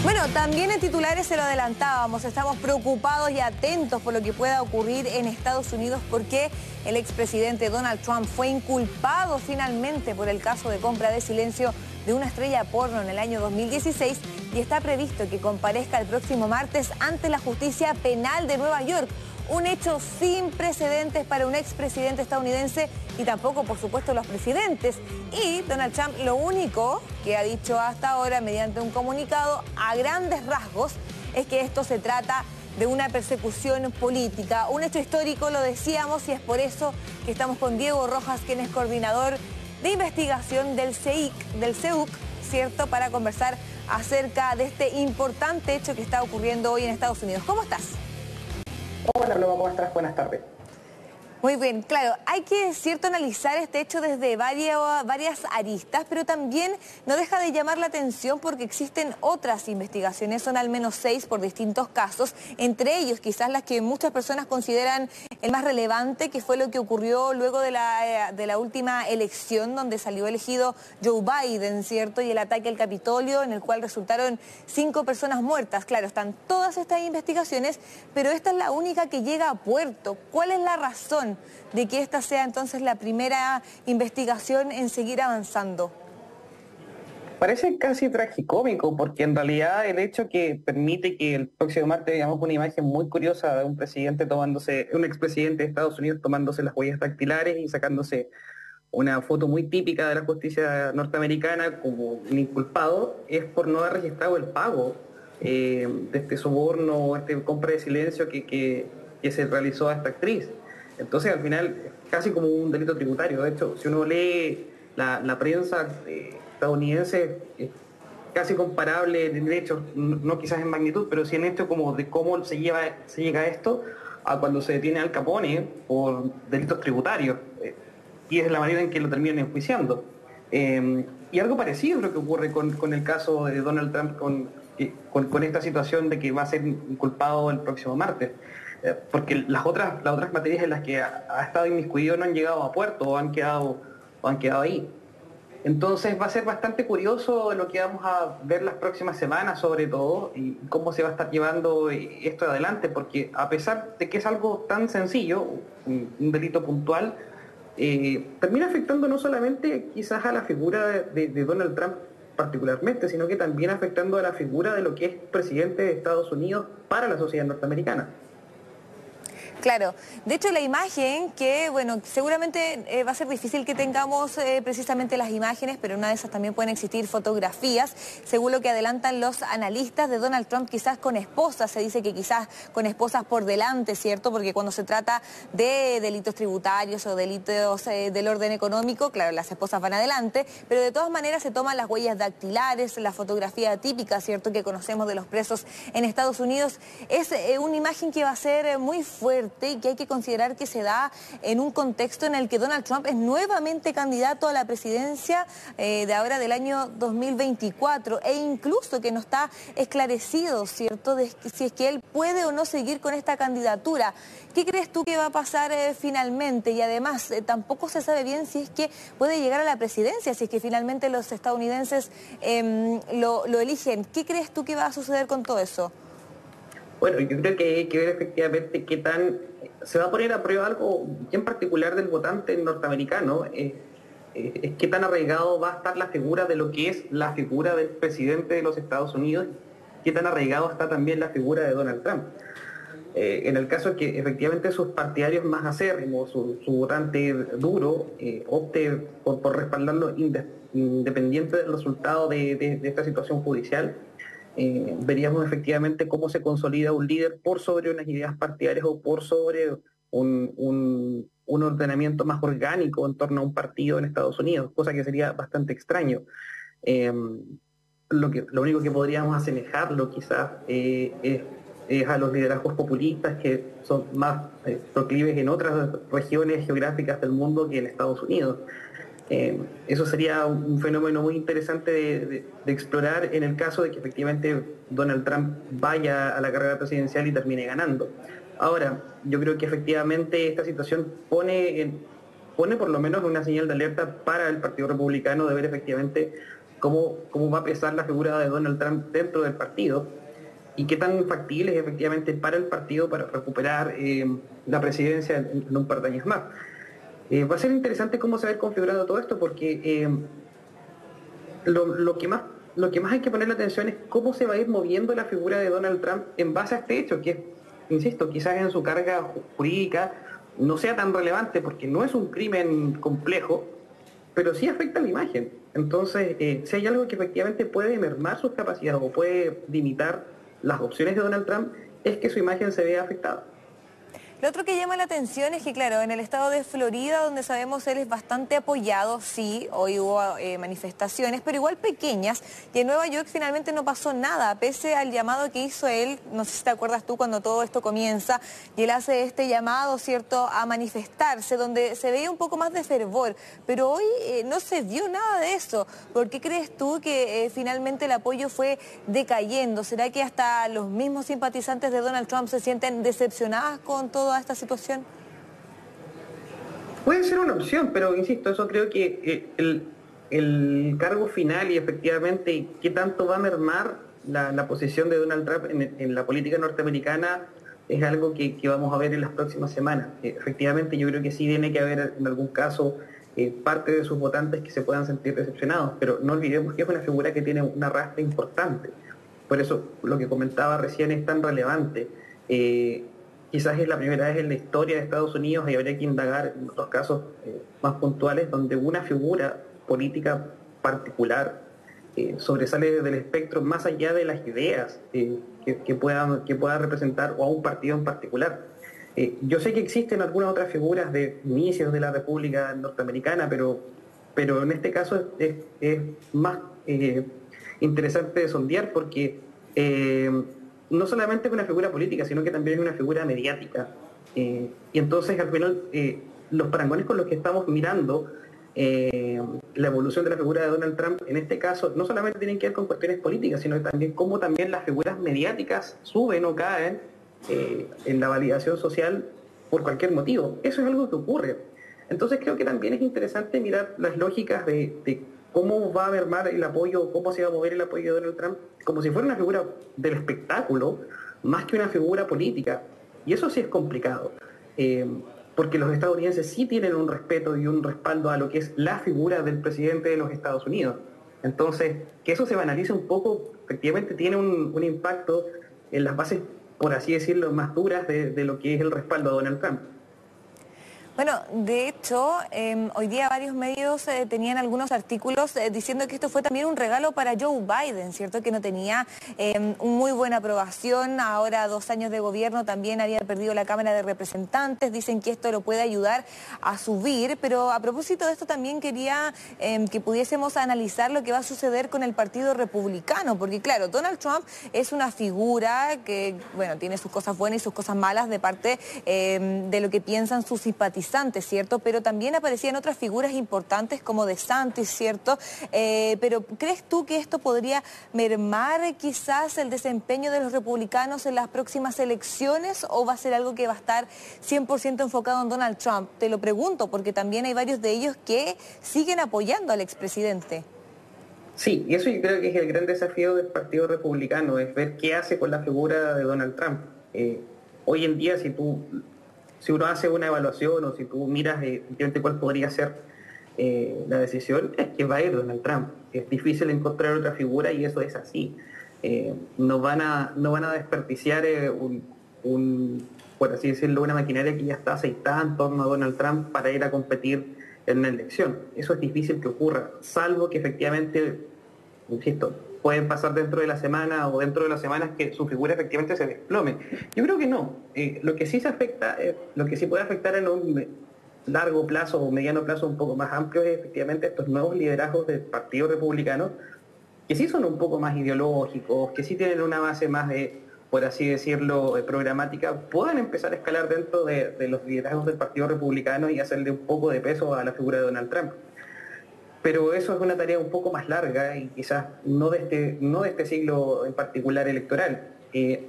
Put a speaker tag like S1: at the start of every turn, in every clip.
S1: Bueno, también en titulares se lo adelantábamos, estamos preocupados y atentos por lo que pueda ocurrir en Estados Unidos porque el expresidente Donald Trump fue inculpado finalmente por el caso de compra de silencio de una estrella porno en el año 2016 y está previsto que comparezca el próximo martes ante la justicia penal de Nueva York. Un hecho sin precedentes para un expresidente estadounidense y tampoco, por supuesto, los presidentes. Y Donald Trump lo único que ha dicho hasta ahora mediante un comunicado a grandes rasgos es que esto se trata de una persecución política. Un hecho histórico, lo decíamos, y es por eso que estamos con Diego Rojas, quien es coordinador de investigación del CEUC, ¿cierto?, para conversar acerca de este importante hecho que está ocurriendo hoy en Estados Unidos. ¿Cómo estás?
S2: Hola, Paloma, ¿cómo estás? Buenas tardes.
S1: Muy bien, claro, hay que, cierto, analizar este hecho desde varias aristas, pero también no deja de llamar la atención porque existen otras investigaciones, son al menos 6 por distintos casos, entre ellos quizás las que muchas personas consideran el más relevante, que fue lo que ocurrió luego de la última elección, donde salió elegido Joe Biden, ¿cierto? Y el ataque al Capitolio, en el cual resultaron 5 personas muertas. Claro, están todas estas investigaciones, pero esta es la única que llega a puerto. ¿Cuál es la razón de que esta sea entonces la primera investigación en seguir avanzando?
S2: Parece casi tragicómico, porque en realidad el hecho que permite que el próximo martes veamos una imagen muy curiosa de un expresidente de Estados Unidos tomándose las huellas dactilares y sacándose una foto muy típica de la justicia norteamericana como un inculpado, es por no haber registrado el pago de este soborno, esta compra de silencio que se realizó a esta actriz. Entonces, al final, es casi como un delito tributario. De hecho, si uno lee la prensa estadounidense, es casi comparable, de hecho, no quizás en magnitud, pero sí en esto como de cómo se llega a esto, a cuando se detiene a Al Capone por delitos tributarios. Y es la manera en que lo terminan enjuiciando. Y algo parecido es lo que ocurre con el caso de Donald Trump, con esta situación de que va a ser inculpado el próximo martes. Porque las otras materias en las que ha estado inmiscuido no han llegado a puerto o han quedado ahí. Entonces va a ser bastante curioso lo que vamos a ver las próximas semanas, sobre todo, y cómo se va a estar llevando esto adelante, porque a pesar de que es algo tan sencillo, un delito puntual, termina afectando no solamente quizás a la figura de Donald Trump particularmente, sino que también afectando a la figura de lo que es presidente de Estados Unidos para la sociedad norteamericana.
S1: Claro, de hecho la imagen que, bueno, seguramente va a ser difícil que tengamos precisamente las imágenes, pero en una de esas también pueden existir fotografías, según lo que adelantan los analistas de Donald Trump, quizás con esposas, se dice que quizás con esposas por delante, ¿cierto? Porque cuando se trata de delitos tributarios o delitos del orden económico, claro, las esposas van adelante, pero de todas maneras se toman las huellas dactilares, la fotografía típica, ¿cierto?, que conocemos de los presos en Estados Unidos. Es una imagen que va a ser muy fuerte y que hay que considerar que se da en un contexto en el que Donald Trump es nuevamente candidato a la presidencia de ahora del año 2024 e incluso que no está esclarecido, ¿cierto?, de si es que él puede o no seguir con esta candidatura. ¿Qué crees tú que va a pasar finalmente? Y además tampoco se sabe bien si es que puede llegar a la presidencia, si es que finalmente los estadounidenses lo eligen. ¿Qué crees tú que va a suceder con todo eso?
S2: Bueno, yo creo que hay que ver efectivamente qué tan se va a poner a prueba algo bien particular del votante norteamericano, es qué tan arraigado va a estar la figura de lo que es la figura del presidente de los Estados Unidos, qué tan arraigado está también la figura de Donald Trump. En el caso de que efectivamente sus partidarios más acérrimos, su votante duro, opte por respaldarlo independiente del resultado de esta situación judicial, veríamos efectivamente cómo se consolida un líder por sobre unas ideas partidarias o por sobre un ordenamiento más orgánico en torno a un partido en Estados Unidos, cosa que sería bastante extraño. Eh, lo único que podríamos asemejarlo quizás es a los liderazgos populistas que son más proclives en otras regiones geográficas del mundo que en Estados Unidos. Eso sería un fenómeno muy interesante de explorar en el caso de que efectivamente Donald Trump vaya a la carrera presidencial y termine ganando. Ahora, yo creo que efectivamente esta situación pone por lo menos una señal de alerta para el Partido Republicano de ver efectivamente cómo va a pesar la figura de Donald Trump dentro del partido y qué tan factible es efectivamente para el partido para recuperar la presidencia en un par de años más. Va a ser interesante cómo se va a ir configurando todo esto porque lo que más hay que poner la atención es cómo se va a ir moviendo la figura de Donald Trump en base a este hecho, que es, insisto, quizás en su carga jurídica no sea tan relevante porque no es un crimen complejo, pero sí afecta a la imagen. Entonces, si hay algo que efectivamente puede mermar sus capacidades o puede limitar las opciones de Donald Trump, es que su imagen se vea afectada.
S1: Lo otro que llama la atención es que, claro, en el estado de Florida, donde sabemos él es bastante apoyado, sí, hoy hubo manifestaciones, pero igual pequeñas, y en Nueva York finalmente no pasó nada, pese al llamado que hizo él, no sé si te acuerdas tú cuando todo esto comienza, y él hace este llamado, ¿cierto?, a manifestarse, donde se veía un poco más de fervor, pero hoy no se vio nada de eso. ¿Por qué crees tú que finalmente el apoyo fue decayendo? ¿Será que hasta los mismos simpatizantes de Donald Trump se sienten decepcionados con toda esta situación?
S2: Puede ser una opción, pero insisto, eso creo que el cargo final y efectivamente qué tanto va a mermar la posición de Donald Trump en la política norteamericana es algo que vamos a ver en las próximas semanas. Efectivamente, yo creo que sí tiene que haber en algún caso parte de sus votantes que se puedan sentir decepcionados, pero no olvidemos que es una figura que tiene un arrastre importante. Por eso lo que comentaba recién es tan relevante. Quizás es la primera vez en la historia de Estados Unidos y habría que indagar en otros casos más puntuales donde una figura política particular sobresale del espectro más allá de las ideas que pueda representar o a un partido en particular. Yo sé que existen algunas otras figuras de inicios de la República Norteamericana, pero en este caso es más interesante de sondear porque no solamente es una figura política, sino que también es una figura mediática. Y entonces, al final, los parangones con los que estamos mirando la evolución de la figura de Donald Trump, en este caso, no solamente tienen que ver con cuestiones políticas, sino también cómo también las figuras mediáticas suben o caen en la validación social por cualquier motivo. Eso es algo que ocurre. Entonces, creo que también es interesante mirar las lógicas de cómo va a mermar el apoyo, cómo se va a mover el apoyo de Donald Trump, como si fuera una figura del espectáculo, más que una figura política. Y eso sí es complicado, porque los estadounidenses sí tienen un respeto y un respaldo a lo que es la figura del presidente de los Estados Unidos. Entonces, que eso se banalice un poco, efectivamente tiene un impacto en las bases, por así decirlo, más duras de lo que es el respaldo a Donald Trump.
S1: Bueno, de hecho, hoy día varios medios tenían algunos artículos diciendo que esto fue también un regalo para Joe Biden, ¿cierto? Que no tenía muy buena aprobación, ahora 2 años de gobierno también había perdido la Cámara de Representantes, dicen que esto lo puede ayudar a subir, pero a propósito de esto también quería que pudiésemos analizar lo que va a suceder con el Partido Republicano, porque claro, Donald Trump es una figura que, bueno, tiene sus cosas buenas y sus cosas malas de parte de lo que piensan sus simpatizantes, ¿cierto? Pero también aparecían otras figuras importantes como DeSantis, ¿cierto? Pero ¿crees tú que esto podría mermar quizás el desempeño de los republicanos en las próximas elecciones o va a ser algo que va a estar 100% enfocado en Donald Trump? Te lo pregunto porque también hay varios de ellos que siguen apoyando al expresidente.
S2: Sí, y eso yo creo que es el gran desafío del Partido Republicano, es ver qué hace con la figura de Donald Trump. Hoy en día, si uno hace una evaluación o si tú miras efectivamente cuál podría ser la decisión, es que va a ir Donald Trump. Es difícil encontrar otra figura y eso es así. No van a desperdiciar por así decirlo, una maquinaria que ya está aceitada en torno a Donald Trump para ir a competir en una elección. Eso es difícil que ocurra, salvo que efectivamente, insisto, pueden pasar dentro de la semana o dentro de las semanas que su figura efectivamente se desplome. Yo creo que no. Lo que sí puede afectar en un largo plazo o mediano plazo un poco más amplio es efectivamente estos nuevos liderazgos del Partido Republicano, que sí son un poco más ideológicos, que sí tienen una base más de, por así decirlo, programática, puedan empezar a escalar dentro de los liderazgos del Partido Republicano y hacerle un poco de peso a la figura de Donald Trump. Pero eso es una tarea un poco más larga y quizás no de este siglo en particular electoral.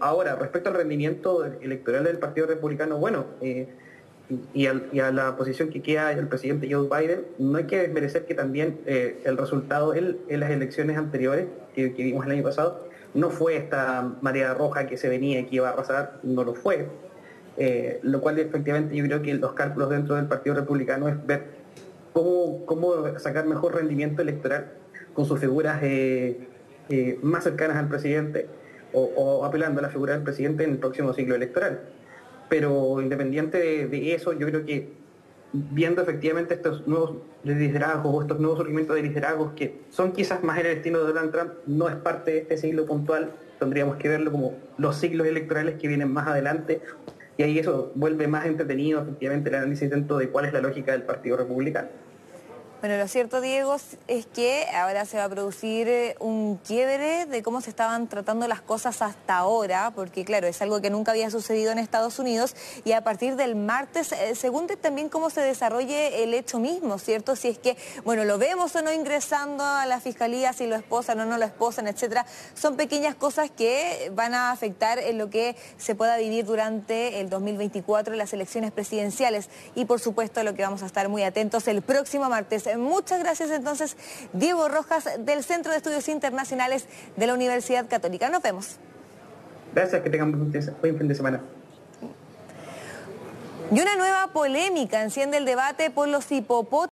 S2: Ahora, respecto al rendimiento electoral del Partido Republicano, bueno, y a la posición que queda el presidente Joe Biden, no hay que desmerecer que también el resultado en las elecciones anteriores que vimos el año pasado no fue esta marea roja que se venía y que iba a arrasar, no lo fue. Lo cual efectivamente yo creo que los cálculos dentro del Partido Republicano es ver cómo sacar mejor rendimiento electoral con sus figuras más cercanas al presidente o apelando a la figura del presidente en el próximo ciclo electoral. Pero independiente de eso, yo creo que viendo efectivamente estos nuevos liderazgos o estos nuevos surgimientos de liderazgos que son quizás más en el destino de Donald Trump, no es parte de este siglo puntual, tendríamos que verlo como los ciclos electorales que vienen más adelante, y ahí eso vuelve más entretenido efectivamente el análisis dentro de cuál es la lógica del Partido Republicano.
S1: Bueno, lo cierto, Diego, es que ahora se va a producir un quiebre de cómo se estaban tratando las cosas hasta ahora, porque claro, es algo que nunca había sucedido en Estados Unidos, y a partir del martes, según también cómo se desarrolle el hecho mismo, ¿cierto? Si es que, bueno, lo vemos o no ingresando a la fiscalía, si lo esposan o no lo esposan, etcétera, son pequeñas cosas que van a afectar en lo que se pueda vivir durante el 2024 en las elecciones presidenciales, y por supuesto lo que vamos a estar muy atentos el próximo martes. Muchas gracias entonces, Diego Rojas, del Centro de Estudios Internacionales de la Universidad Católica. Nos vemos.
S2: Gracias, que tengan buen fin de semana.
S1: Y una nueva polémica enciende el debate por los hipopótamos